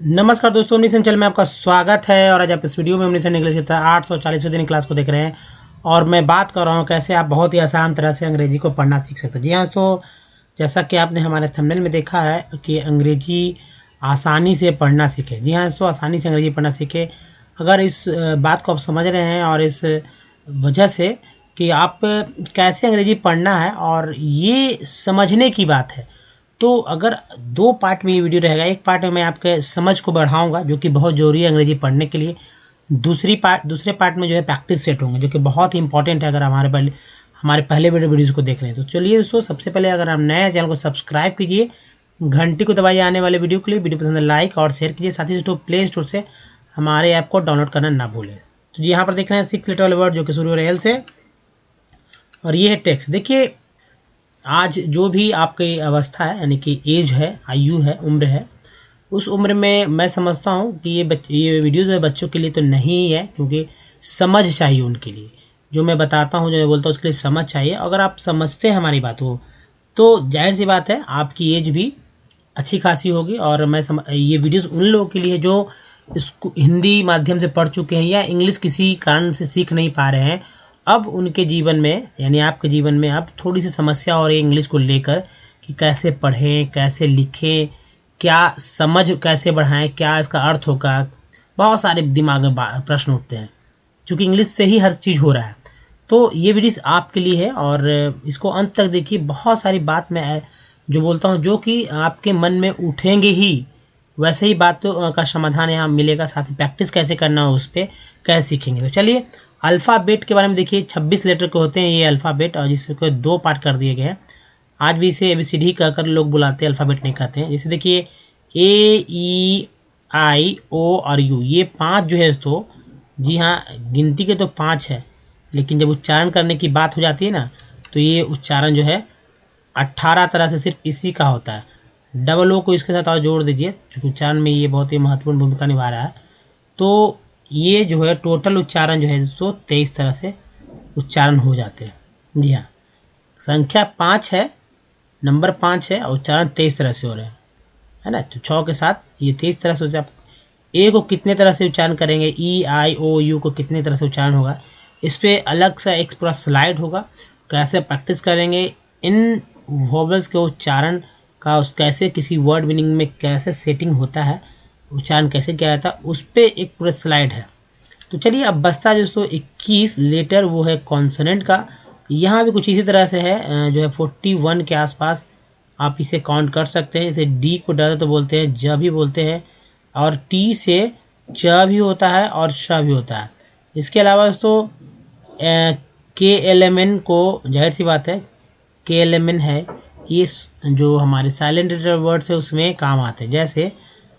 नमस्कार दोस्तों, ओमनीसन चैनल में आपका स्वागत है। और आज आप इस वीडियो में ओमनीसन इंग्लिश के 840वें दिन क्लास को देख रहे हैं और मैं बात कर रहा हूं कैसे आप बहुत ही आसान तरह से अंग्रेजी को पढ़ना सीख सकते हैं। जी हाँ दोस्तों, जैसा कि आपने हमारे थंबनेल में देखा है कि अंग्रेजी आसानी से पढ़ना सीखे। जी हाँ दोस्तों, आसानी से अंग्रेजी पढ़ना सीखे। अगर इस बात को आप समझ रहे हैं और इस वजह से कि आप कैसे अंग्रेजी पढ़ना है और ये समझने की बात है, तो अगर दो पार्ट में ये वीडियो रहेगा। एक पार्ट में मैं आपके समझ को बढ़ाऊंगा जो कि बहुत ज़रूरी है अंग्रेजी पढ़ने के लिए। दूसरे पार्ट में जो है प्रैक्टिस सेट होंगे जो कि बहुत ही इंपॉर्टेंट है अगर हमारे पहले वीडियोज़ को देख रहे हैं। तो चलिए दोस्तों, सबसे पहले अगर आप नए चैनल को सब्सक्राइब कीजिए, घंटी को दबाइए आने वाले वीडियो के लिए। वीडियो पसंद है लाइक और शेयर कीजिए। साथ ही दोस्तों प्ले स्टोर से हमारे ऐप को डाउनलोड करना ना भूलें। तो यहाँ पर देख रहे हैं 6 लेटर वाले वर्ड जो कि शुरू हो रहे हैं एल से, और ये है टेक्स्ट। देखिए, आज जो भी आपकी अवस्था है यानी कि एज है, आयु है, उम्र है, उस उम्र में मैं समझता हूँ कि ये वीडियोज़ है बच्चों के लिए तो नहीं है, क्योंकि समझ चाहिए उनके लिए। जो मैं बताता हूँ, जो मैं बोलता हूँ उसके लिए समझ चाहिए। अगर आप समझते हैं हमारी बात को तो जाहिर सी बात है आपकी एज भी अच्छी खासी होगी। और ये वीडियोज़ उन लोगों के लिए जो इसको हिंदी माध्यम से पढ़ चुके हैं या इंग्लिश किसी कारण से सीख नहीं पा रहे हैं। अब उनके जीवन में यानी आपके जीवन में अब थोड़ी सी समस्या हो रही है इंग्लिश को लेकर कि कैसे पढ़ें, कैसे लिखें, क्या समझ कैसे बढ़ाएं, क्या इसका अर्थ होगा। बहुत सारे दिमाग में प्रश्न उठते हैं क्योंकि इंग्लिश से ही हर चीज़ हो रहा है। तो ये वीडियो आपके लिए है और इसको अंत तक देखिए। बहुत सारी बात मैं जो बोलता हूँ जो कि आपके मन में उठेंगे ही, वैसे ही बातों का समाधान यहाँ मिलेगा। साथ ही प्रैक्टिस कैसे करना हो उस पर कैसे सीखेंगे। तो चलिए, अल्फ़ाबेट के बारे में देखिए। 26 लेटर के होते हैं ये अल्फ़ाबेट, और जिसको 2 पार्ट कर दिए गए हैं। आज भी इसे ABCD कहकर लोग बुलाते हैं, अल्फ़ाबेट नहीं कहते हैं। जैसे देखिए AEIO और U, ये 5 जो है तो जी हाँ, गिनती के तो 5 है, लेकिन जब उच्चारण करने की बात हो जाती है ना, तो ये उच्चारण जो है 18 तरह से सिर्फ इसी का होता है। डबल ओ को इसके साथ और जोड़ दीजिए, क्योंकि उच्चारण में ये बहुत ही महत्वपूर्ण भूमिका निभा रहा है। तो ये जो है टोटल उच्चारण जो है सो 23 तरह से उच्चारण हो जाते हैं। जी हाँ, संख्या 5 है, नंबर 5 है और उच्चारण 23 तरह से हो रहे हैं, है ना। तो 6 के साथ ये 23 तरह से। आप ए को कितने तरह से उच्चारण करेंगे, EIOU को कितने तरह से उच्चारण होगा, इस पर अलग सा एक पूरा स्लाइड होगा। कैसे प्रैक्टिस करेंगे इन वोवेल्स के उच्चारण का, उस कैसे किसी वर्ड मीनिंग में कैसे सेटिंग होता है, उच्चारण कैसे किया जाता है, उस पर एक पूरा स्लाइड है। तो चलिए, अब बचता जो 21 लेटर वो है कॉन्सोनेंट का। यहाँ भी कुछ इसी तरह से है, जो है 41 के आसपास आप इसे काउंट कर सकते हैं। जैसे डी को ड तो बोलते हैं, ज भी बोलते हैं, और टी से च भी होता है और श भी होता है। इसके अलावा दोस्तों KLMN को, जाहिर सी बात है KLMN है, ये जो हमारे साइलेंट लेटर वर्ड्स है उसमें काम आते हैं। जैसे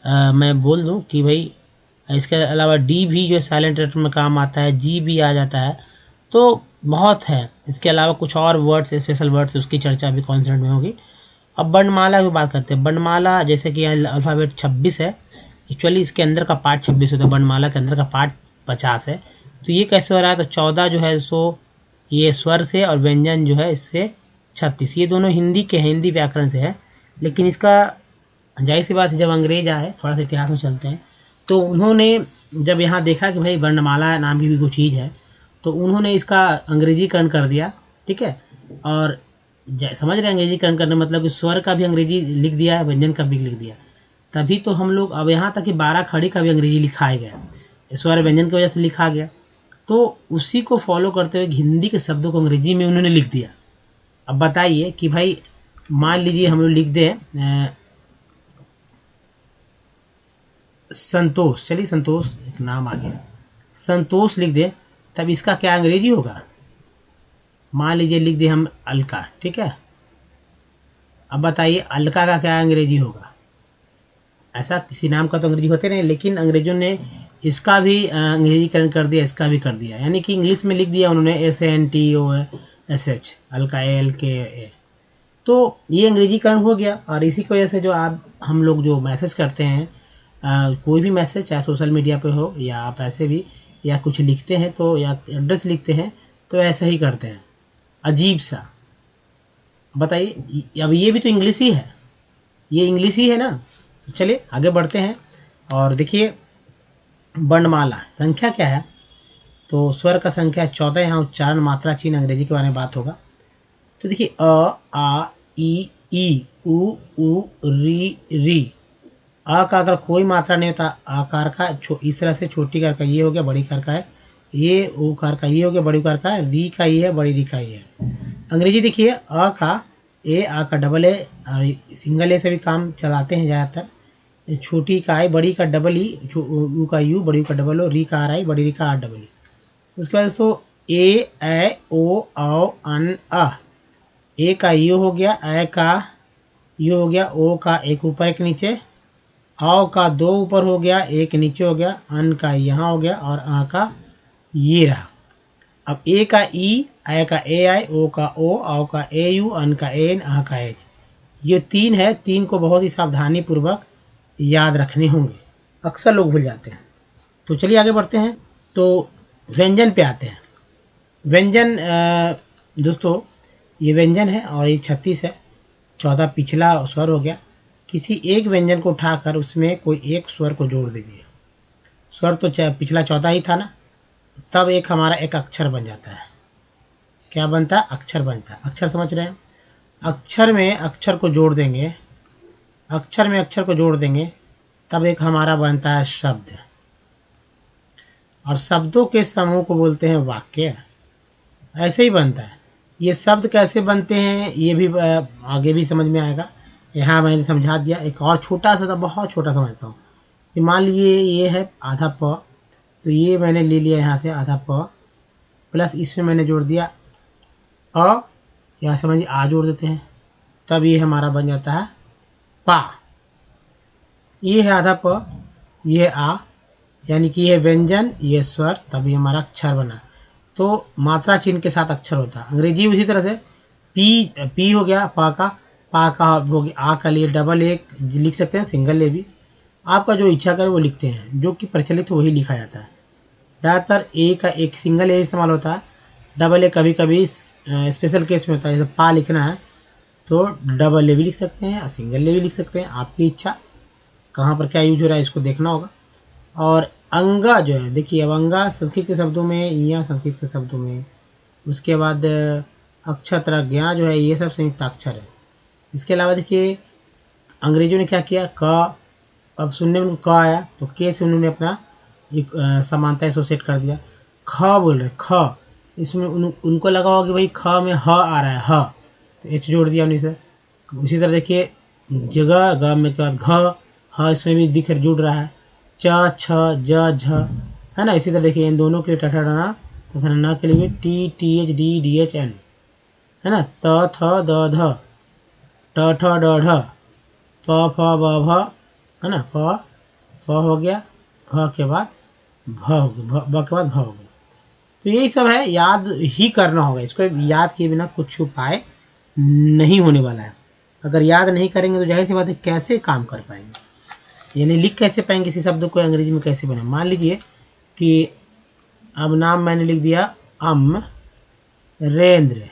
मैं बोल दूं कि भाई, इसके अलावा डी भी जो है साइलेंट लेटर में काम आता है, जी भी आ जाता है। तो बहुत है। इसके अलावा कुछ और वर्ड्स, स्पेशल वर्ड्स, उसकी चर्चा भी कॉन्सेंट में होगी। अब वर्णमाला की बात करते हैं। वर्णमाला जैसे कि अल्फ़ाबेट 26 है, एक्चुअली इसके अंदर का पार्ट 26 होता है, वर्णमाला के अंदर का पार्ट 50 है। तो ये कैसे हो रहा है, तो 14 जो है सो ये स्वर से और व्यंजन जो है इससे 36, ये दोनों हिंदी के, हिंदी व्याकरण से है। लेकिन इसका जाहिर सी बात है, जब अंग्रेज आए, थोड़ा सा इतिहास में चलते हैं, तो उन्होंने जब यहाँ देखा कि भाई वर्णमाला नाम की भी कोई चीज़ है, तो उन्होंने इसका अंग्रेजीकरण कर दिया। ठीक है, और समझ रहे हैं अंग्रेजीकरण करने मतलब कि स्वर का भी अंग्रेजी लिख दिया है, व्यंजन का भी लिख दिया। तभी तो हम लोग अब यहाँ तक कि 12 खड़ी का भी अंग्रेजी लिखाया गया, स्वर व्यंजन की वजह से लिखा गया। तो उसी को फॉलो करते हुए हिंदी के शब्दों को अंग्रेजी में उन्होंने लिख दिया। अब बताइए कि भाई, मान लीजिए हम लोग लिख दें संतोष, चलिए संतोष एक नाम आ गया, संतोष लिख दें, तब इसका क्या अंग्रेजी होगा। मान लीजिए लिख दें हम अलका, ठीक है। अब बताइए अलका का क्या अंग्रेजी होगा। ऐसा किसी नाम का तो अंग्रेजी होते नहीं, लेकिन अंग्रेजों ने इसका भी अंग्रेजीकरण कर दिया, इसका भी कर दिया। यानी कि इंग्लिश में लिख दिया उन्होंने SANTOSH, अलका ALKA। तो ये अंग्रेजीकरण हो गया। और इसी की वजह से जो हम लोग जो मैसेज करते हैं, कोई भी मैसेज, चाहे सोशल मीडिया पे हो या आप ऐसे भी, या कुछ लिखते हैं तो, या एड्रेस लिखते हैं तो ऐसे ही करते हैं, अजीब सा। बताइए, अब ये भी तो इंग्लिश ही है, ये इंग्लिश ही है ना। तो चलिए आगे बढ़ते हैं और देखिए वर्णमाला संख्या क्या है, तो स्वर का संख्या 14। यहाँ उच्चारण मात्रा चिन्ह अंग्रेजी के बारे में बात होगा। तो देखिए अ आ ई उ री। अ का अगर कोई मात्रा नहीं होता, आकार का इस तरह से छोटी कार का ये हो गया, बड़ी कार का है ये, कार का ये हो गया, बड़ी कार का है, री का ये है, बड़ी री का ये है। अंग्रेजी देखिए अ का ए, आ का डबल ए, सिंगल ए से भी काम चलाते हैं ज़्यादातर। छोटी का आई, बड़ी का डबल ई, यू का यू, बड़ी का डबल ओ, री का आर आई, बड़ी री का आर डबल ई। उसके बाद दोस्तों ए ओ औ अन अ। ए का यू हो गया, ए का यू हो गया, ओ का एक ऊपर एक नीचे, औ का दो ऊपर हो गया एक नीचे हो गया, अन का यहाँ हो गया और आ का ये रहा। अब ए का ई, ए का ए आई, ओ का ओ, औ का ए यू, अन का एन, आ का एच। ये तीन है, तीन को बहुत ही सावधानी पूर्वक याद रखने होंगे, अक्सर लोग भूल जाते हैं। तो चलिए आगे बढ़ते हैं। तो व्यंजन पे आते हैं। व्यंजन दोस्तों ये व्यंजन है और ये 36 है। 14 पिछला स्वर हो गया। किसी एक व्यंजन को उठाकर उसमें कोई एक स्वर को जोड़ दीजिए। स्वर तो पिछला 14 ही था ना, तब एक हमारा एक अक्षर बन जाता है। क्या बनता है? अक्षर बनता है। अक्षर समझ रहे हैं? अक्षर में अक्षर को जोड़ देंगे, अक्षर में अक्षर को जोड़ देंगे, तब एक हमारा बनता है शब्द। और शब्दों के समूह को बोलते हैं वाक्य। ऐसे ही बनता है। ये शब्द कैसे बनते हैं ये भी आगे भी समझ में आएगा। यहाँ मैंने समझा दिया। एक और छोटा सा था, बहुत छोटा समझता हूँ। मान लीजिए ये है आधा प, तो ये मैंने ले लिया यहाँ से आधा प, प्लस इसमें मैंने जोड़ दिया अ, या समझिए आ जोड़ देते हैं, तब ये हमारा बन जाता है पा। ये है आधा प, ये आ, यानी कि ये व्यंजन, ये स्वर, तभी हमारा अक्षर बना। तो मात्रा चिन्ह के साथ अक्षर होता है। अंग्रेजी उसी तरह से पी हो गया, पा का हो गया, आ का लिए डबल एक लिख सकते हैं, सिंगल ए भी, आपका जो इच्छा करे वो लिखते हैं, जो कि प्रचलित वही लिखा जाता है। ज़्यादातर ए का एक सिंगल ए इस्तेमाल होता है, डबल ए कभी कभी स्पेशल केस में होता है। जैसे पा लिखना है तो डबल ए भी लिख सकते हैं, सिंगल ए भी लिख सकते हैं, आपकी इच्छा। कहाँ पर क्या यूज हो रहा है इसको देखना होगा। और अंगा जो है, देखिए अब अंगा संस्कृत के शब्दों में, या संस्कृत के शब्दों में, उसके बाद अक्षर ज्ञा जो है, ये सब संयुक्त अक्षर है। इसके अलावा देखिए अंग्रेजों ने क्या किया, क, अब सुनने में क आया तो के से उन्होंने अपना एक समानता एसोसिएट कर दिया। ख बोल रहे, ख, इसमें उनको लगा होगा कि भाई ख में ह आ रहा है, ह, तो एच जोड़ दिया उन्हीं से। उसी तरह देखिए जगह ग में के बाद घ, ह इसमें भी दिख जुड़ रहा है, च, छ, ज, झ, है ना। इसी तरह देखिए इन दोनों के लिए टठा डना तथा न के लिए T, T H, D, D H, N, है ना। त, थ, द, ध, ट, ठ, ड, ढ, प, फ, ब, भ, है ना। फ हो गया, भ के बाद भ हो गया, ब के बाद भ हो गया। तो यही सब है, याद ही करना होगा। इसको याद किए बिना कुछ उपाय नहीं होने वाला है। अगर याद नहीं करेंगे तो जाहिर सी बात है कैसे काम कर पाएंगे, यानी लिख कैसे पाएंगे किसी शब्द को अंग्रेजी में कैसे बने। मान लीजिए कि अब नाम मैंने लिख दिया अमरेंद्र।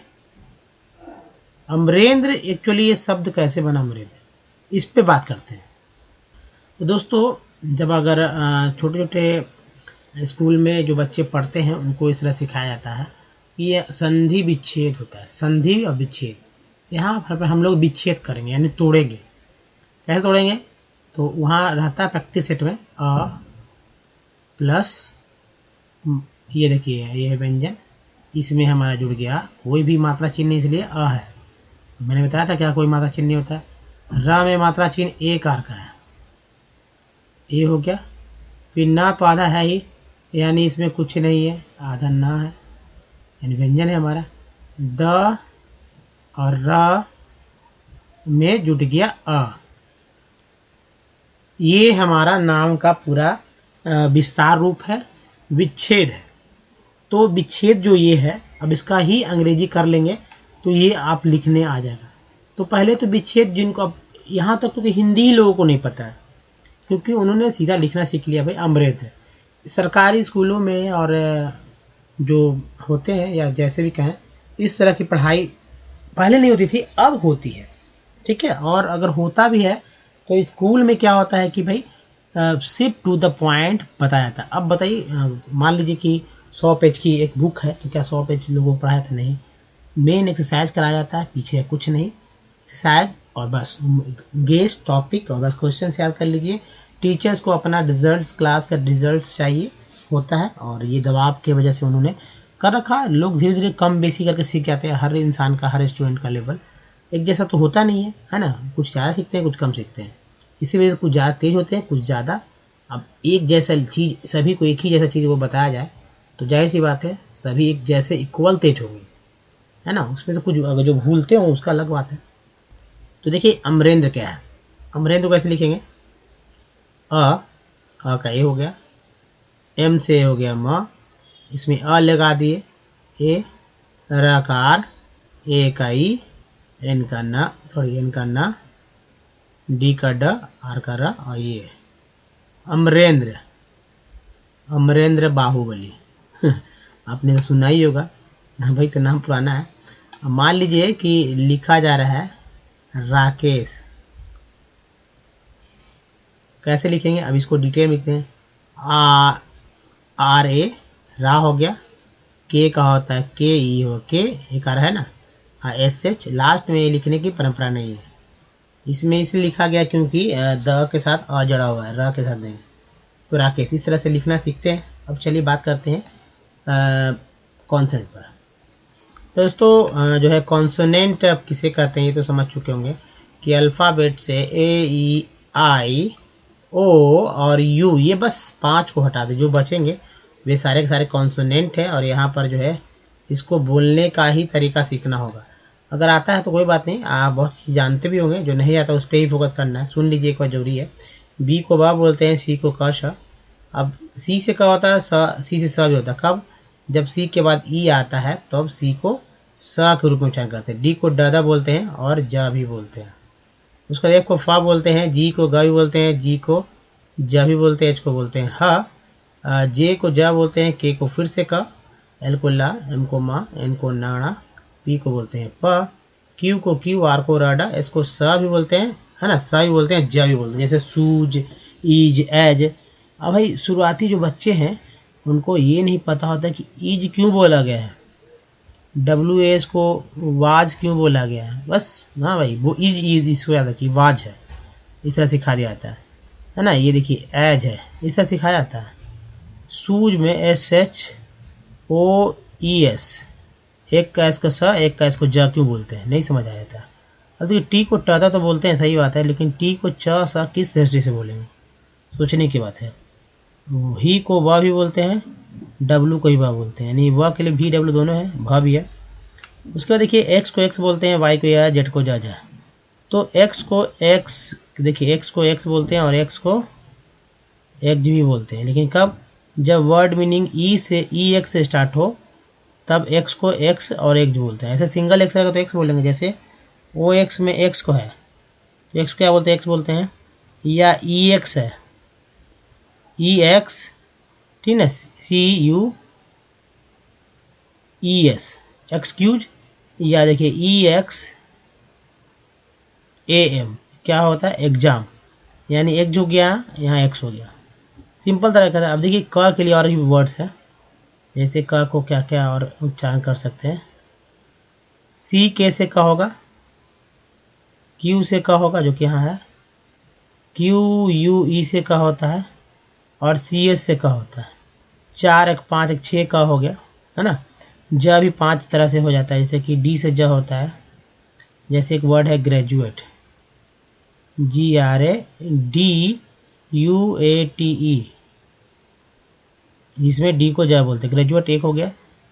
अमरेंद्र, एक्चुअली ये शब्द कैसे बना अमरेंद्र, इस पे बात करते हैं। तो दोस्तों जब अगर छोटे छोटे स्कूल में जो बच्चे पढ़ते हैं उनको इस तरह सिखाया जाता है कि ये संधि विच्छेद होता है, संधि और विच्छेद। तो यहाँ पर हम लोग विच्छेद करेंगे, यानी तोड़ेंगे। कैसे तोड़ेंगे? तो वहाँ रहता है प्रैक्टिस सेट में अ प्लस, ये देखिए ये है व्यंजन, इसमें हमारा जुड़ गया कोई भी मात्रा चिन्ह नहीं, इसलिए अ है। मैंने बताया था क्या कोई मात्रा चिन्ह नहीं होता है। र में मात्रा चिन्ह ए कार का है, ए हो गया। फिर ना तो आधा है ही, यानी इसमें कुछ नहीं है, आधा ना है, यानी व्यंजन है हमारा। द और र में जुट गया अ, ये हमारा नाम का पूरा विस्तार रूप है, विच्छेद है। तो विच्छेद जो ये है, अब इसका ही अंग्रेजी कर लेंगे तो ये आप लिखने आ जाएगा। तो पहले तो विच्छेद, जिनको अब यहाँ तक तो हिंदी ही लोगों को नहीं पता है, क्योंकि उन्होंने सीधा लिखना सीख लिया भाई अमृत। सरकारी स्कूलों में और जो होते हैं या जैसे भी कहें, इस तरह की पढ़ाई पहले नहीं होती थी, अब होती है, ठीक है। और अगर होता भी है तो स्कूल में क्या होता है कि भाई सिर्फ टू द पॉइंट बताया जाता है। अब बताइए, मान लीजिए कि 100 पेज की एक बुक है, तो क्या 100 पेज लोगों को पढ़ाया था? नहीं। मेन एक्सरसाइज कराया जाता है, पीछे कुछ नहीं, एक्सरसाइज और बस गेस्ट टॉपिक और बस क्वेश्चन याद कर लीजिए। टीचर्स को अपना रिजल्ट्स, क्लास का रिजल्ट्स चाहिए होता है, और ये दबाव की वजह से उन्होंने कर रखा। लोग धीरे धीरे कम बेसी करके सीख जाते हैं। हर इंसान का, हर स्टूडेंट का लेवल एक जैसा तो होता नहीं है ना। कुछ ज़्यादा सीखते हैं, कुछ कम सीखते हैं। इसी वजह से कुछ ज़्यादा तेज होते हैं, कुछ ज़्यादा। अब एक जैसा चीज़, सभी को एक ही जैसा चीज़ वो बताया जाए तो जाहिर सी बात है सभी एक जैसे इक्वल तेज होंगे, है ना। उसमें से कुछ अगर जो भूलते हो उसका अलग बात है। तो देखिए अमरेंद्र क्या है। अमरेंद्र को कैसे लिखेंगे? अ का ए हो गया, एम से हो गया म, इसमें अ लगा दिए, ए रकार, ए का ई, एन का न, सॉरी एन का न, डी का ड, आर का र, और ये अमरेंद्र। अमरेंद्र बाहुबली आपने तो सुना ही होगा भाई, तो नाम पुराना है। मान लीजिए कि लिखा जा रहा है राकेश, कैसे लिखेंगे? अब इसको डिटेल में लिखते हैं। आर ए रा हो गया, के का होता है के ई हो, के एक आर है ना, एस एच लास्ट में लिखने की परंपरा नहीं है। इसमें इसलिए लिखा गया क्योंकि द के साथ अ जड़ा हुआ है, र के साथ नहीं। तो राकेश, इस तरह से लिखना सीखते हैं। अब चलिए बात करते हैं कॉन्सेंट पर। तो दोस्तों जो है कॉन्सोनेंट अब किसे कहते हैं ये तो समझ चुके होंगे कि अल्फ़ाबेट से ए ई आई ओ और यू, ये बस 5 को हटा दे, जो बचेंगे वे सारे के सारे कॉन्सोनेंट हैं। और यहाँ पर जो है इसको बोलने का ही तरीका सीखना होगा। अगर आता है तो कोई बात नहीं, आप बहुत चीज़ जानते भी होंगे। जो नहीं आता उस पर ही फोकस करना है। सुन लीजिए एक बार, जरूरी है। बी को बा बोलते हैं, सी को क श। अब सी से क्या होता है? सी से स भी होता है। कब? जब सी के बाद ई आता है तब सी को स के रूप में उच्चारण करते हैं। डी को ड बोलते हैं और ज भी बोलते हैं। उसका एफ को फा बोलते हैं, जी को ग भी बोलते हैं, जी को ज भी बोलते हैं, एच को बोलते हैं ह, जे को ज बोलते हैं, के को फिर से क, एल को ला, एम को मा, एन को नाड़ा, पी को बोलते हैं प, क्यू को क्यू, आर को राडा, एस को स भी बोलते हैं, है ना, स भी बोलते हैं, ज भी बोलते हैं। जैसे सूज, ईज, एज। अब भाई शुरुआती जो बच्चे हैं उनको ये नहीं पता होता कि ईज क्यों बोला गया है, डब्ल्यू एस को वाज क्यों बोला गया है। बस हाँ भाई, वो ईज इसको याद रखिए, वाज है, इस तरह सिखा दिया जाता है ना। ये देखिए एज है, इस तरह सिखाया जाता है। सूज में S H O E S, एक का एस का स, एक का एस को ज क्यों बोलते हैं, नहीं समझ आ जाता। अब देखिए टी को ट तो बोलते हैं, सही बात है, लेकिन टी को च सा किस दृष्टि से बोलेंगे, सोचने की बात है। ही को व भी बोलते हैं, डब्लू को ही व बोलते हैं, यानी व के लिए भी डब्लू दोनों है, भ भी है। उसके बाद देखिए एक्स को एक्स बोलते हैं, वाई को या, जेड को जा। तो एक्स को एक्स, देखिए एक्स को एक्स बोलते हैं और एक्स को एक्स भी बोलते हैं, लेकिन कब? जब वर्ड मीनिंग ई से ई एक्स से स्टार्ट हो तब एक्स को एक्स और एक्स बोलते हैं। ऐसे सिंगल एक्स रहेगा तो एक्स बोलेंगे। जैसे ओ एक्स में एक्स को है तो एक्स को क्या बोलते हैं? एक्स बोलते हैं। या ई एक्स है, ई एक्स, ठीक है, सी यू ई एस, एक्सक्यूज। या देखिए ई एक्स ए एम, क्या होता है? एग्जाम, यानी एक जो गया यहाँ एक्स हो गया। सिंपल तरह का था। अब देखिए क के लिए और भी वर्ड्स है, जैसे क को क्या क्या और उच्चारण कर सकते हैं। सी के से क होगा, क्यू से क होगा जो कि यहाँ है, क्यू यू ई से क होता है, और सी एस से क होता है। 4 1 5 1 6 क हो गया, है ना। ज भी 5 तरह से हो जाता है, जैसे कि डी से ज होता है। जैसे एक वर्ड है ग्रेजुएट, GRADUATE, जिसमें डी को ज बोलते हैं। ग्रेजुएट एक हो गया,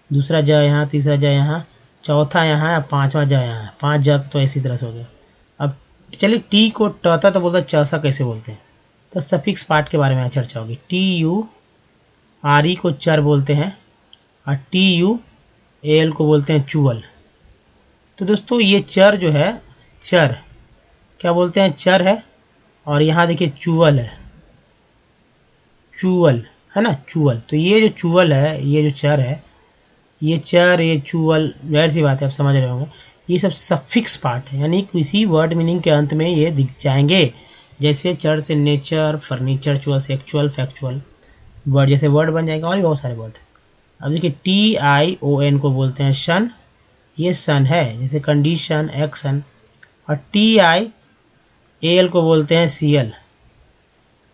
दूसरा ज यहाँ, तीसरा ज यहाँ, चौथा यहाँ है, पांचवा ज यहाँ है। 5 ज तो इसी तरह से हो गया। अब चलिए टी को टता तो बोलते हैं, चौसा कैसे बोलते हैं, तो सफिक्स पार्ट के बारे में चर्चा होगी। TURE को चर बोलते हैं और TUAL को बोलते हैं चुअल। तो दोस्तों ये चर जो है, चर क्या बोलते हैं? चर है। और यहाँ देखिए चुअल है, चुअल है ना, चुअल। तो ये जो चुअल है, ये जो चर है, ये चर, ये चुअल, जाहिर सी बात है आप समझ रहे होंगे, ये सब सफिक्स पार्ट है, यानी किसी वर्ड मीनिंग के अंत में ये दिख जाएंगे। जैसे चर से नेचर, फर्नीचर, चुअल से एक्चुअल, फैक्चुअल, वर्ड जैसे वर्ड बन जाएगा और भी बहुत सारे वर्ड। अब देखिए TION को बोलते हैं शन, ये सन है, जैसे कंडीशन, एक्शन। और TIAL को बोलते हैं CL।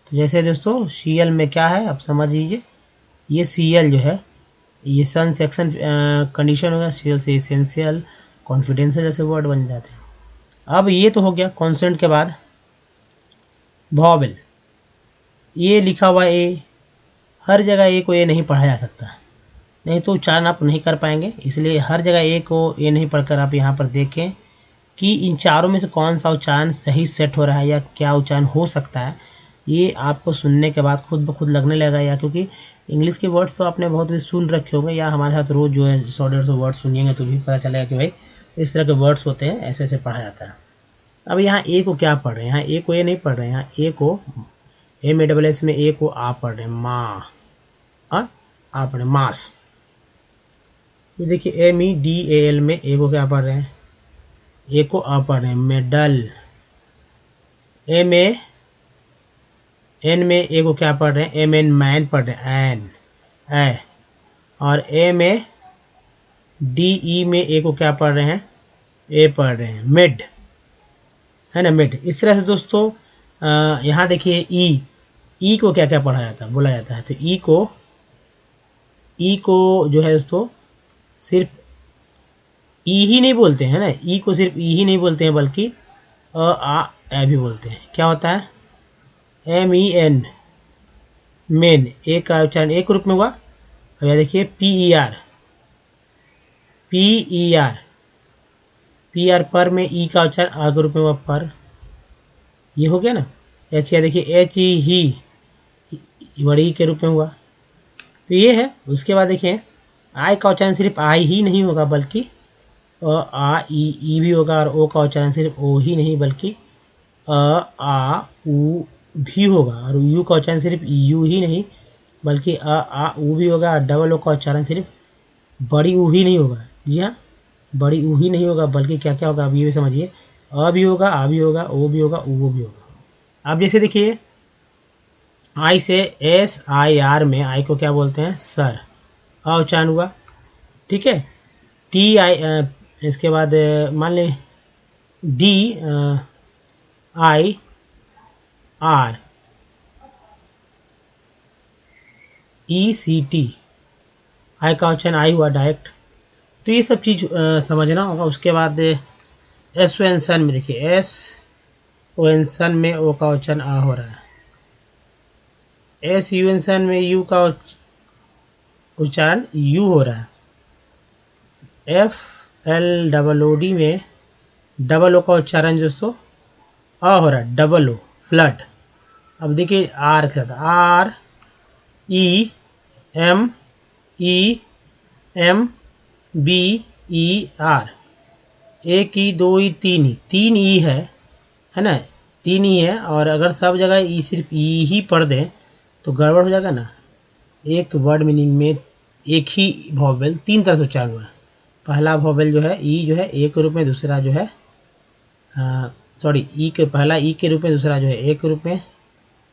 तो जैसे दोस्तों CL में क्या है आप समझ लीजिए, ये CL जो है ये सन सेक्शन कंडीशन होगा, CL से इसेंशियल, कॉन्फिडेंशियल जैसे वर्ड बन जाते हैं। अब ये तो हो गया कॉन्सेंट के बाद वॉवेल। ये लिखा हुआ ए, हर जगह ए को ए नहीं पढ़ा जा सकता, नहीं तो उच्चारण आप नहीं कर पाएंगे, इसलिए हर जगह ए को ए नहीं पढ़कर आप यहाँ पर देखें कि इन चारों में से कौन सा उच्चारण सही सेट हो रहा है या क्या उच्चारण हो सकता है। ये आपको सुनने के बाद खुद ब खुद लगने लगेगा, या क्योंकि इंग्लिश के वर्ड्स तो आपने बहुत भी सुन रखे होंगे या हमारे साथ रोज़ जो है 100-150 वर्ड सुनिएंगे तो भी पता चलेगा कि भाई इस तरह के वर्ड्स होते हैं, ऐसे ऐसे पढ़ा जाता है। अब यहाँ ए को क्या पढ़ रहे हैं, यहाँ ए को ए नहीं पढ़ रहे हैं, यहाँ ए को MASS में ए को आ पढ़ रहे हैं, माँ, आ पढ़ रहे हैं, मास। देखिए MEDAL में ए को क्या पढ़ रहे हैं, ए को आ पढ़ रहे हैं, मेडल। MAN में ए को क्या पढ़ रहे हैं, MN मैन पढ़ रहे हैं, एन, ए। और MADE में ए को क्या पढ़ रहे हैं, ए पढ़ रहे हैं, मिड, है ना, मिड। इस तरह से दोस्तों यहाँ देखिए ई को क्या क्या पढ़ा जाता है, बोला जाता है। तो ई को जो है दोस्तों सिर्फ ई ही नहीं बोलते हैं ना, ई को सिर्फ ई ही नहीं बोलते हैं बल्कि आ ए भी बोलते हैं। क्या होता है, MEN, मेन, ए का उच्चारण एक रूप में हुआ। अब यह देखिए PER पर में ई का उच्चारण आ के रूप में हुआ, पर, ये हो गया ना। या देखिए HE ही बड़ी के रूप में हुआ, तो ये है। उसके बाद देखिए आई का उच्चारण सिर्फ आई ही नहीं होगा बल्कि आ ई भी होगा, और ओ का उच्चारण सिर्फ ओ ही नहीं बल्कि आ उ भी होगा, और यू का उच्चारण सिर्फ यू ही नहीं बल्कि आ उ भी होगा, और डबल ओ का उच्चारण सिर्फ बड़ी ऊ ही नहीं होगा। जी हाँ, बड़ी ऊ ही नहीं होगा बल्कि क्या क्या होगा, अब ये भी समझिए, अ भी होगा, आ भी होगा, ओ भी होगा, ऊ भी होगा। अब जैसे देखिए आई से SIR में आई को क्या बोलते हैं, सर, अ उच्चारण हुआ, ठीक है। TI इसके बाद मान लें DIR, ECT, आई का उच्चारण आई हुआ डायरेक्ट। तो ये सब चीज़ समझना होगा। उसके बाद SON सन में देखिए SON सन में ओ का उच्चारण आ हो रहा है, SUN सन में यू का उच्चारण यू हो रहा है, FLOOD में डबल ओ का उच्चारण दोस्तों अ हो रहा है, डबल ओ, फ्लड। अब देखिए आर के साथ REMEMBER, एक ई, दो ई, तीन ई है ना, तीन ई है। और अगर सब जगह ई सिर्फ ई ही पढ़ दें तो गड़बड़ हो जाएगा ना। एक वर्ड मीनिंग में एक ही वॉवेल तीन तरह से उच्चारण हुआ है। पहला वॉवेल जो है ई जो है ए के रूप में, दूसरा जो है ई के पहला ई के रूप में, दूसरा जो है ए के रूप में,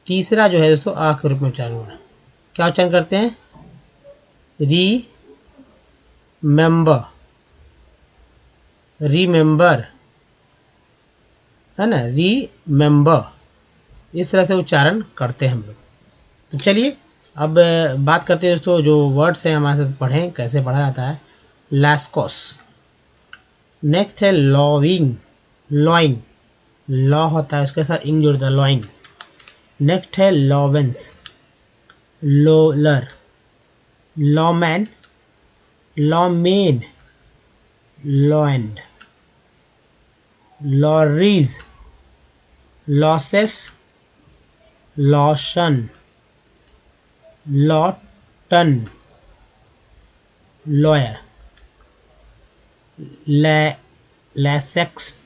तीसरा जो है दोस्तों आ के रूप में उच्चारण हुआ है। क्या उच्चारण करते हैं, रीमेंबर, है ना, रीमेंबर, इस तरह से उच्चारण करते हैं हम लोग। तो चलिए अब बात करते हैं दोस्तों, जो वर्ड्स हैं हमारे साथ पढ़ें, कैसे पढ़ा जाता है। लैस्कोस, नेक्स्ट है लॉविंग, लॉइंग, लॉ होता है उसके साथ इंग जुड़ता है, लॉइंग। नेक्स्ट है लॉवेंस, लोलर, लॉमैन, लॉमेन, लॉएंड, लॉरीज, लॉसेस, लॉशन, लॉटन, लॉयर, लैसेक्स्ट,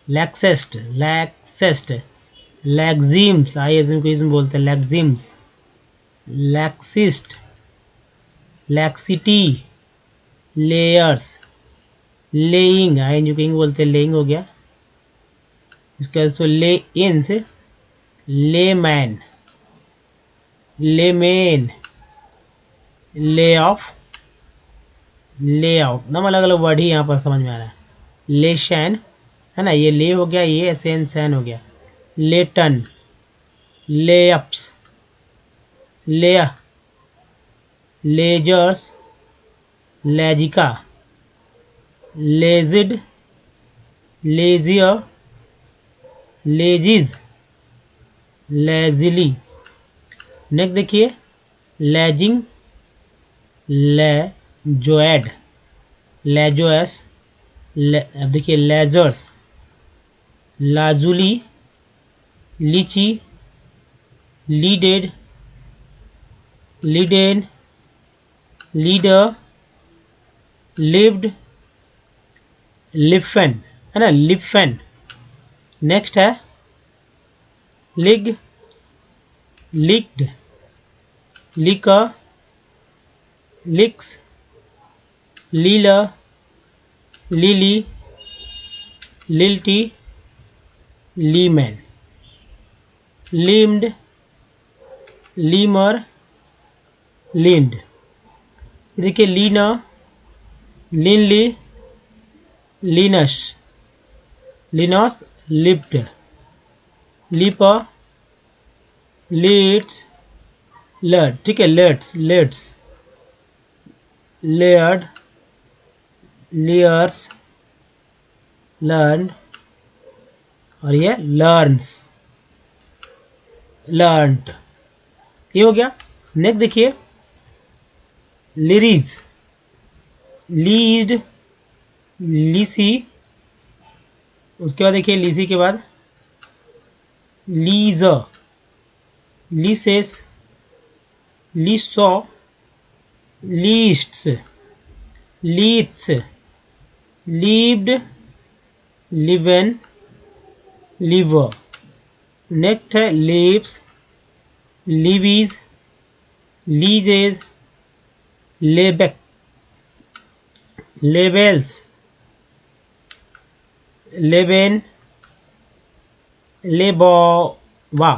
लैक्सेस्ट, लैक्सिम्स, आईएज्म को इज्म बोलते हैं, लैक्सिम्स, लैक्सिस्ट, लैक्सिटी, लेयर्स, लेइंग, आई जो किंग बोलते हैं, लेइंग हो गया, इसका दोस्तों ले इन से लेमैन, लेमेन, ले ऑफ, ले आउट, ना अलग अलग वर्ड ही यहाँ पर समझ में आ रहा है। लेशन है ना, ये ले हो गया, ये सैन सैन हो गया। लेटन, लेअप्स, ले, लेजर्स, लेजिका, लेजिड, लेजियर, लेजिज, लेजिली। नेक्स्ट देखिए लेजिंग, लेजोएड, लेजोएस, अब देखिए लेजर्स, लाजुली, लीची, लीडेड, लीडेन, लीडर, लिव्ड, लिफेन है ना, लिफेन। नेक्स्ट है लिग, लिक्ड, लिकर, लिक्स, लीलर, लिली, लिल्टी, लीमैन, लिम्ड, लीमर, लिंड। देखिए लीना, लिनली, लिनस, लिनस, लिप्ट, लिपर, लीड्स, लर्ड। ठीक है, लेट्स, लेट्स, लेयर्ड, लेयर्स, लर्न, और ये लर्न्स, लर्नड। ये हो गया। नेक्स्ट देखिए लिरीज, लीज्ड, लीसी, उसके बाद देखिए लीसी के बाद लीज, लीसेस, लीसो, लीस्ट्स, लीथ्स, लीव्ड, लिवेन, लीवर। नेक्स्ट है लीव्स, लीवीज, लीजेज, लेबेक, लेबेल्स, लेबेन, लेबोवा,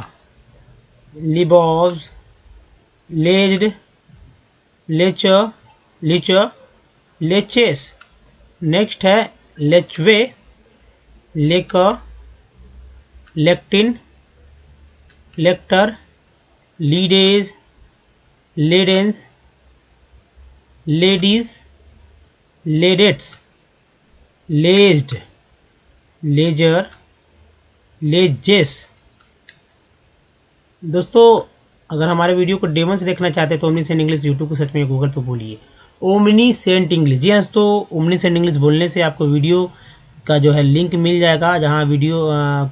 लिबोव्स, लेज्ड, लेचर, लीचर, लेचेस। नेक्स्ट है लेचवे, लेकर, लेक्टिन, लेक्टर, लीडेज, लेडेंस, लेडीज, लेडेट्स, लेज्ड, लेजर, लेजेस। दोस्तों अगर हमारे वीडियो को डेमो से देखना चाहते हैं तो ओमनी सेंट इंग्लिश यूट्यूब को सर्च में गूगल पे बोलिए ओमनी सेंट इंग्लिश। जी हाँ दोस्तों, ओमनी सेंट इंग्लिश बोलने से आपको वीडियो का जो है लिंक मिल जाएगा, जहाँ वीडियो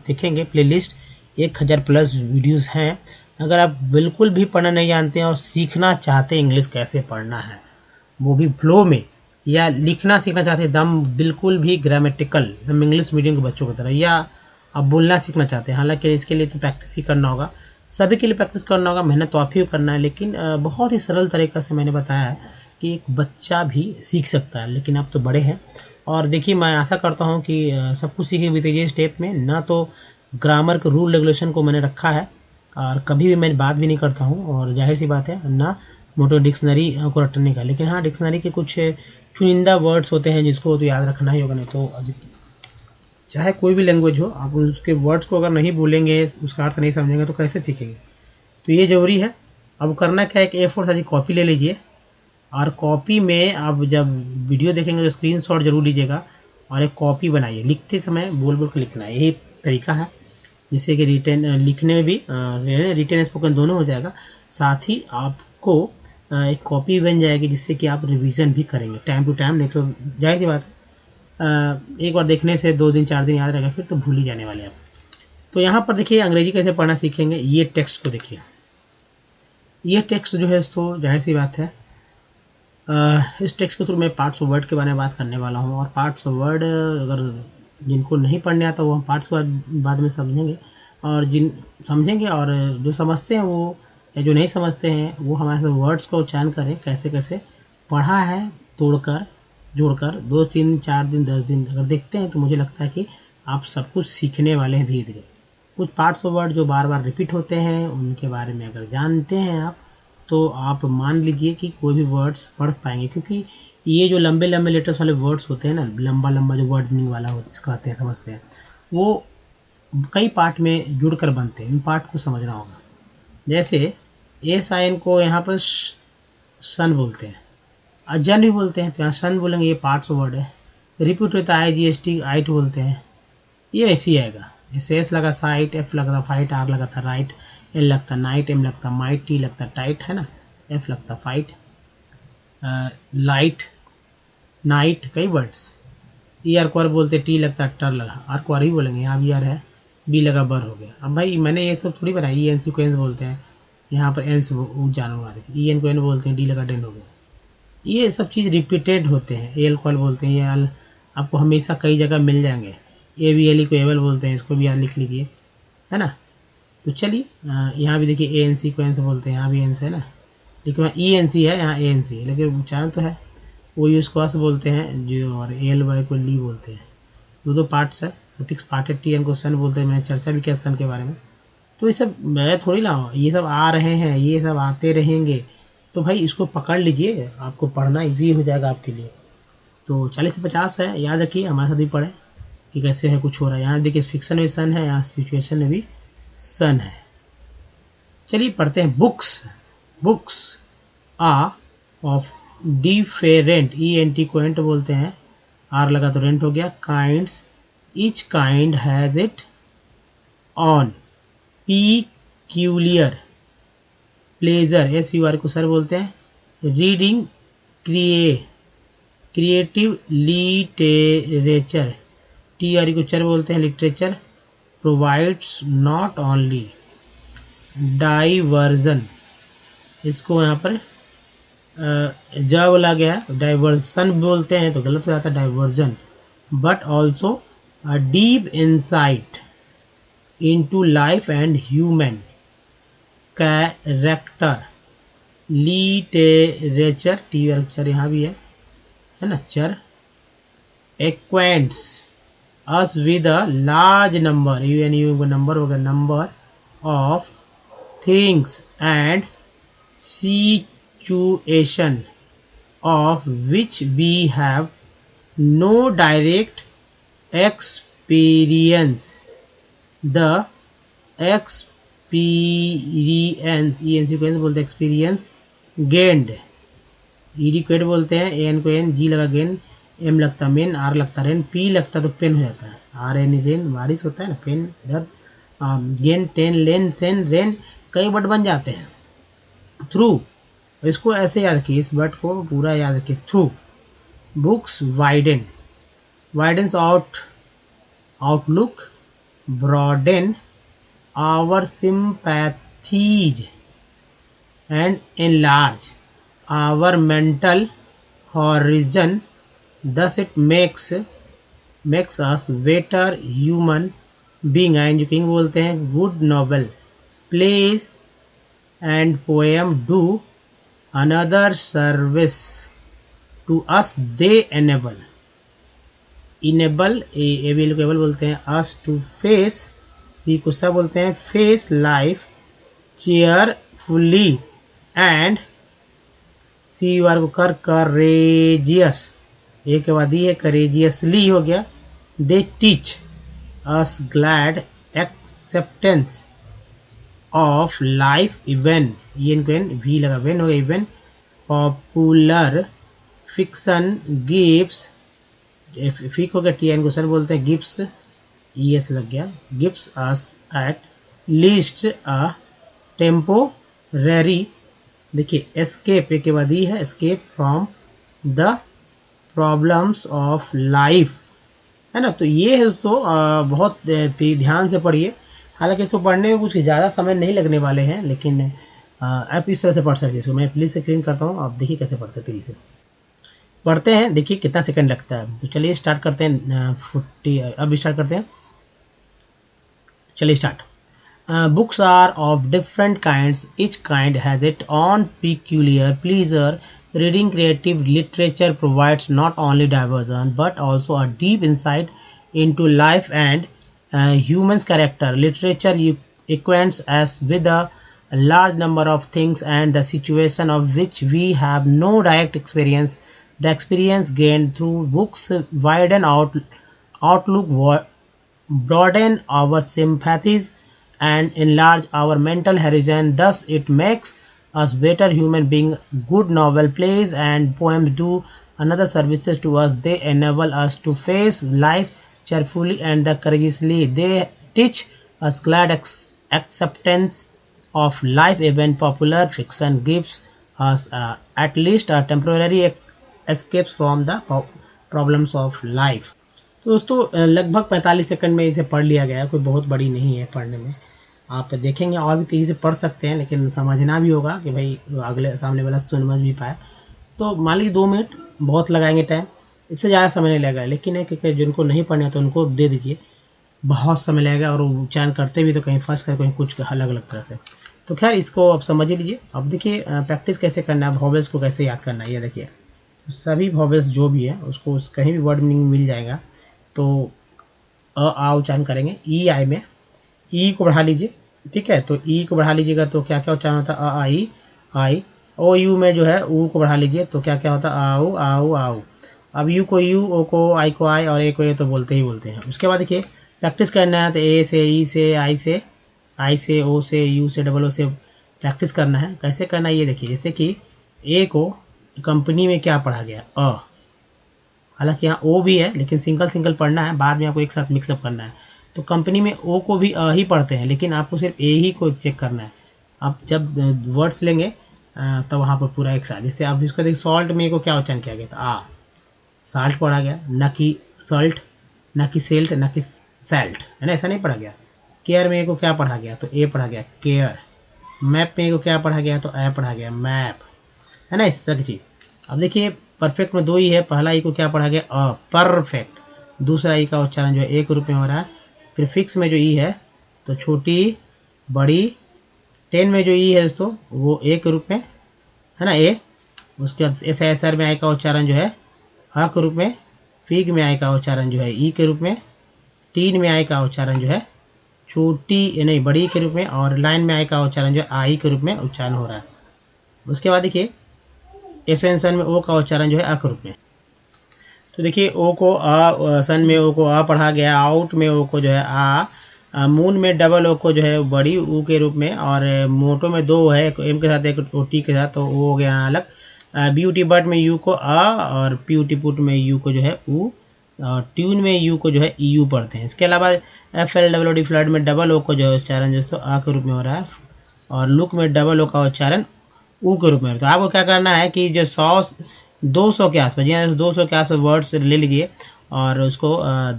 देखेंगे प्लेलिस्ट 1000 प्लस वीडियोस हैं। अगर आप बिल्कुल भी पढ़ना नहीं जानते हैं और सीखना चाहते हैं इंग्लिश कैसे पढ़ना है वो भी फ्लो में, या लिखना सीखना चाहते हैं दम बिल्कुल भी ग्रामेटिकल दम इंग्लिश मीडियम के बच्चों की तरह, या आप बोलना सीखना चाहते हैं, हालांकि इसके लिए तो प्रैक्टिस ही करना होगा, सभी के लिए प्रैक्टिस करना होगा, मेहनत तो आप ही करना है, लेकिन बहुत ही सरल तरीक़ा से मैंने बताया है कि एक बच्चा भी सीख सकता है। लेकिन आप तो बड़े हैं और देखिए मैं आशा करता हूँ कि सब कुछ सीखे भी ये स्टेप में, ना तो ग्रामर के रूल रेगुलेशन को मैंने रखा है और कभी भी मैं बात भी नहीं करता हूँ, और जाहिर सी बात है ना मोटो डिक्शनरी को रटने का। लेकिन हाँ, डिक्शनरी के कुछ चुनिंदा वर्ड्स होते हैं जिसको तो याद रखना ही होगा, नहीं तो चाहे कोई भी लैंग्वेज हो आप उसके वर्ड्स को अगर नहीं भूलेंगे, उसका अर्थ नहीं समझेंगे तो कैसे सीखेंगे। तो ये ज़रूरी है। अब करना क्या है कि A4 साइज कॉपी ले लीजिए और कॉपी में आप जब वीडियो देखेंगे तो स्क्रीनशॉट जरूर लीजिएगा और एक कॉपी बनाइए, लिखते समय बोल बोल कर लिखना है, यही तरीका है जिससे कि रिटेन लिखने में भी रिटेन स्पोकन दोनों हो जाएगा। साथ ही आपको एक कॉपी बन जाएगी जिससे कि आप रिवीजन भी करेंगे टाइम टू टाइम, नहीं तो जाहिर सी बात है एक बार देखने से 2 दिन 4 दिन याद रहेगा, फिर तो भूल ही जाने वाले आप। तो यहाँ पर देखिए अंग्रेजी कैसे पढ़ना सीखेंगे। ये टेक्स्ट को देखिए, ये टेक्स्ट जो है तो जाहिर सी बात है इस टेक्स्ट के थ्रू मैं पार्ट्स ऑफ वर्ड के बारे में बात करने वाला हूँ, और पार्ट्स ऑफ वर्ड अगर जिनको नहीं पढ़ने आता वो हम पार्ट्स को बाद में समझेंगे, और जिन समझेंगे और जो समझते हैं वो, या जो नहीं समझते हैं वो हमारे साथ वर्ड्स को उच्चारण करें कैसे कैसे पढ़ा है, तोड़कर जोड़कर 2 3 4 दिन 10 दिन अगर देखते हैं तो मुझे लगता है कि आप सब कुछ सीखने वाले हैं धीरे धीरे। कुछ पार्ट्स ऑफ वर्ड जो बार बार रिपीट होते हैं उनके बारे में अगर जानते हैं आप, तो आप मान लीजिए कि कोई भी वर्ड्स पढ़ पाएंगे, क्योंकि ये जो लंबे लंबे लेटर्स वाले वर्ड्स होते हैं ना, लंबा लंबा जो वर्ड मीनिंग वाला हो कहते हैं समझते हैं, वो कई पार्ट में जुड़कर बनते हैं। इन पार्ट को समझना होगा। जैसे ए साइन को यहाँ पर सन बोलते हैं, अजन भी बोलते हैं, तो यहाँ सन बोलेंगे, ये पार्ट्स ऑफ वर्ड है। रिपीट होता है IGST आइट बोलते हैं, ये ऐसे ही आएगा। जैसे एस लगा साइट, एफ लगा फाइट, आर लगा था राइट, एल लगता नाइट, एम लगता माइट, टी लगता टाइट, है ना, एफ लगता फाइट, लाइट, नाइट, कई वर्ड्स। ई आर को आर बोलते, टी लगता टर लगा, आर को आर ही बोलेंगे, यहाँ भी आर है, बी लगा बर हो गया। अब भाई मैंने ये सब थोड़ी बनाई, ई एन सी को एंस बोलते हैं, यहाँ पर एंस जानवर आ रहे, ई एन को एन बोलते हैं, डी लगा डेन हो गया। ये सब चीज़ रिपीटेड होते हैं। एल को एल बोलते हैं, ये एल आपको हमेशा कई जगह मिल जाएंगे। ए बी एल को एवल बोलते हैं, इसको भी याद लिख लीजिए, है ना। तो चलिए यहाँ भी देखिए ए एन सी को एंस बोलते हैं, यहाँ भी एंस है ना, लेकिन वहाँ ई एन सी है, यहाँ ए एन सी है, लेकिन उच्चारण तो है वही। उसको अस बोलते हैं जो, और एल वाई को ली बोलते हैं। दो पार्ट्स है, सफिक्स पार्ट है। टी एन को सन बोलते हैं, मैंने चर्चा भी किया सन के बारे में। तो ये सब मैं थोड़ी लाऊँ, ये सब आ रहे हैं, ये सब आते रहेंगे, तो भाई इसको पकड़ लीजिए, आपको पढ़ना इजी हो जाएगा आपके लिए। तो 40 से 50 है, याद रखिए, हमारे साथ भी पढ़े कि कैसे है कुछ हो रहा है। यहाँ देखिए फिक्शन में सन है, यहाँ सिचुएशन में भी सन है। चलिए पढ़ते हैं। Books, books are of different, ENT को एंट बोलते हैं, आर लगा तो रेंट हो गया। Kinds, each kind has its own peculiar pleasure, SUR को सर बोलते हैं। रीडिंग, क्रिएटिव लिटरेचर, TRE को चर बोलते हैं, literature. Provides not only diversion, इसको यहाँ पर जा बोला गया, डाइवर्सन बोलते हैं तो गलत हो जाता है diversion, but also a deep insight into life and human character. Literature, TR चर यहाँ भी है ना, चर। Acquaints us with a large number, UNU number हो गया, number of things and situation of which we have no direct experience. The experience, ENC को बोलते हैं एक्सपीरियंस, gained, ED को बोलते हैं, AN को एन, G लगा गेन, M लगता मेन, R लगता रेन, P लगता तो पेन हो जाता है, RN रेन बारिश होता है ना, पेन इधर, गेन, टेन, लेन, सेन, रेन, कई वर्ड बन जाते हैं। थ्रू, इसको ऐसे याद रखिए, इस वर्ड को पूरा याद रखिए, through. Books widen, widens out, outlook, broaden our sympathies and enlarge our mental horizon, thus it makes us better human being, and बोलते हैं। Good novel, plays and poem do another service to us, they enable, ABL बोलते हैं, us to face, C को सब बोलते हैं, face life cheerfully and CUR को कर, courageous, एक के बाद ये courageously हो गया। they teach us glad acceptance of life even, EN को एन, V लगा वेन हो गया, इवन। पॉपुलर फिक्शन गिव्स, फिक हो गया, TN को सर बोलते हैं, गिव्स, ES लग गया, gives us at least a temporary, देखिए एस्केप, एक के बाद ही है, escape from the problems of life, है ना। तो ये है दोस्तों, बहुत ध्यान से पढ़िए। हालांकि इसको पढ़ने में कुछ ज़्यादा समय नहीं लगने वाले हैं, लेकिन आप इस तरह से पढ़ सकते हैं। इसको मैं प्लीज़ स्क्रीन करता हूँ, आप देखिए कैसे पढ़ते हैं, तेजी से पढ़ते हैं, देखिए कितना सेकंड लगता है। तो चलिए स्टार्ट करते हैं, 40 अब स्टार्ट करते हैं, चलिए start. Books are of different kinds, each kind has its own peculiar pleasure. Reading creative literature provides not only diversion but also a deep insight into life and human's character. Literature acquaints us with a large number of things and the situation of which we have no direct experience. The experience gained through books widen outlook, broaden our sympathies, and enlarge our mental horizon. Thus, it makes us better human beings. Good novel, plays, and poems do another services to us. They enable us to face life cheerfully and courageously. They teach us glad acceptance of life. Even popular fiction gives us at least a temporary escapes from the problems of life. तो दोस्तों लगभग 45 second में इसे पढ़ लिया गया है, कोई बहुत बड़ी नहीं है पढ़ने में। आप देखेंगे और भी तेज़ी से पढ़ सकते हैं, लेकिन समझना भी होगा कि भाई अगले सामने वाला समझ भी पाए। तो मान लीजिए 2 मिनट बहुत लगाएंगे टाइम, इससे ज़्यादा समय नहीं लगेगा। लेकिन है क्योंकि जिनको नहीं पढ़ना तो उनको दे दीजिए, बहुत समय लगेगा और उच्चारण करते भी तो कहीं फंस कर कहीं कुछ अलग अलग तरह से। तो खैर इसको आप समझ ही लीजिए। अब देखिए प्रैक्टिस कैसे करना है, वॉवेल्स को कैसे याद करना है। ये देखिए सभी वॉवेल्स जो भी है उसको कहीं भी वर्ड मीनिंग मिल जाएगा। तो अ आ उच्चारण करेंगे। ई आई में ई को बढ़ा लीजिए, ठीक है। तो ई को बढ़ा लीजिएगा तो क्या क्या उच्चारण होता है, अ आई आई। ओ यू में जो है ऊ को बढ़ा लीजिए तो क्या क्या होता है, आओ आओ आओ। अब यू को यू, ओ को आई को आई और ए को ए तो बोलते ही बोलते हैं। उसके बाद देखिए प्रैक्टिस करना है तो ए से, ई से, आई से, ओ से, यू से, डबल ओ से प्रैक्टिस करना है। कैसे करना है ये देखिए। जैसे कि ए को कंपनी में क्या पढ़ा गया, अ। हालांकि यहाँ ओ भी है लेकिन सिंगल सिंगल पढ़ना है, बाद में आपको एक साथ मिक्सअप करना है। तो कंपनी में ओ को भी अ ही पढ़ते हैं, लेकिन आपको सिर्फ ए ही को चेक करना है। आप जब वर्ड्स लेंगे तो वहाँ पर पूरा एक साथ। जैसे आप इसको देखिए सॉल्ट में को क्या उच्चारण किया गया था, आ। साल्ट पढ़ा गया, न कि सल्ट, न कि सेल्ट, न कि सैल्ट, है ना, ऐसा नहीं पढ़ा गया। केयर में को क्या पढ़ा गया तो ए पढ़ा गया, केयर। मैप में को क्या पढ़ा गया तो ए पढ़ा गया, मैप, है ना, इस तरह की चीज़। अब देखिए परफेक्ट में 2 ही है। पहला ई को क्या पढ़ा गया, अ, परफेक्ट। दूसरा ई का उच्चारण जो है एक रूप में हो रहा है। प्रीफिक्स में जो ई है तो छोटी बड़ी। 10 में जो ई है दोस्तों वो एक रूप में, है ना, ए। उसके बाद एस एस आर में आई का उच्चारण जो है अ के रूप में। फिग में आई का उच्चारण जो है ई के रूप में। टीन में आई का उच्चारण जो है छोटी नहीं बड़ी के रूप में। और लाइन में आई का उच्चारण जो है आई के रूप में उच्चारण हो रहा है। उसके बाद देखिए एसेंसन में ओ का उच्चारण जो है अ के रूप में। तो देखिए ओ को आ, सन में ओ को आ पढ़ा गया। आउट में ओ को जो है आ। मून में डबल ओ को जो है बड़ी ऊ के रूप में। और मोटो में 2 है, एक एम के साथ एक ओ टी के साथ, तो वो हो गया अलग। ब्यूटी बर्ड में यू को आ और प्यूटी पुट में यू को जो है ऊ। और ट्यून में यू को जो है ई यू पढ़ते हैं। इसके अलावा F L double O D flood में डबल ओ को जो है उच्चारण दोस्तों आ के रूप में हो रहा है। और लुक में डबल ओ का उच्चारण ऊ के रूप में। तो आपको क्या करना है कि जो 200 के आसपास, जी 200 के आसपास वर्ड्स ले लीजिए और उसको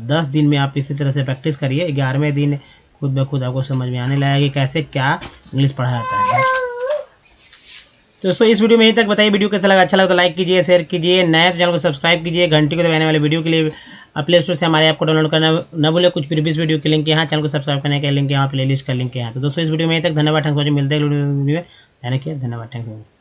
10 दिन में आप इसी तरह से प्रैक्टिस करिए। 11वें दिन खुद ब खुद आपको समझ में आने लगेगा कि कैसे क्या इंग्लिश पढ़ा जाता है। तो दोस्तों इस वीडियो में यहीं तक। बताइए वीडियो कैसा लगा, अच्छा लगा तो लाइक कीजिए, शेयर कीजिए, नए तो चैनल को सब्सक्राइब कीजिए। घंटी को दबाने वाले वीडियो के लिए प्ले स्टोर से हमारे ऐप को डाउनलोड करना न भूले। कुछ प्रीवियस वीडियो के लिंक यहाँ, चैनल को सब्सक्राइब करने का लिंक यहाँ, प्ले लिस्ट का लिंक यहाँ। तो दोस्तों इस वीडियो में यहीं तक। धन्यवाद, थैंक्स फॉर वॉचिंग। मिलते हैं वीडियो में। धन्यवाद, थैंक्स।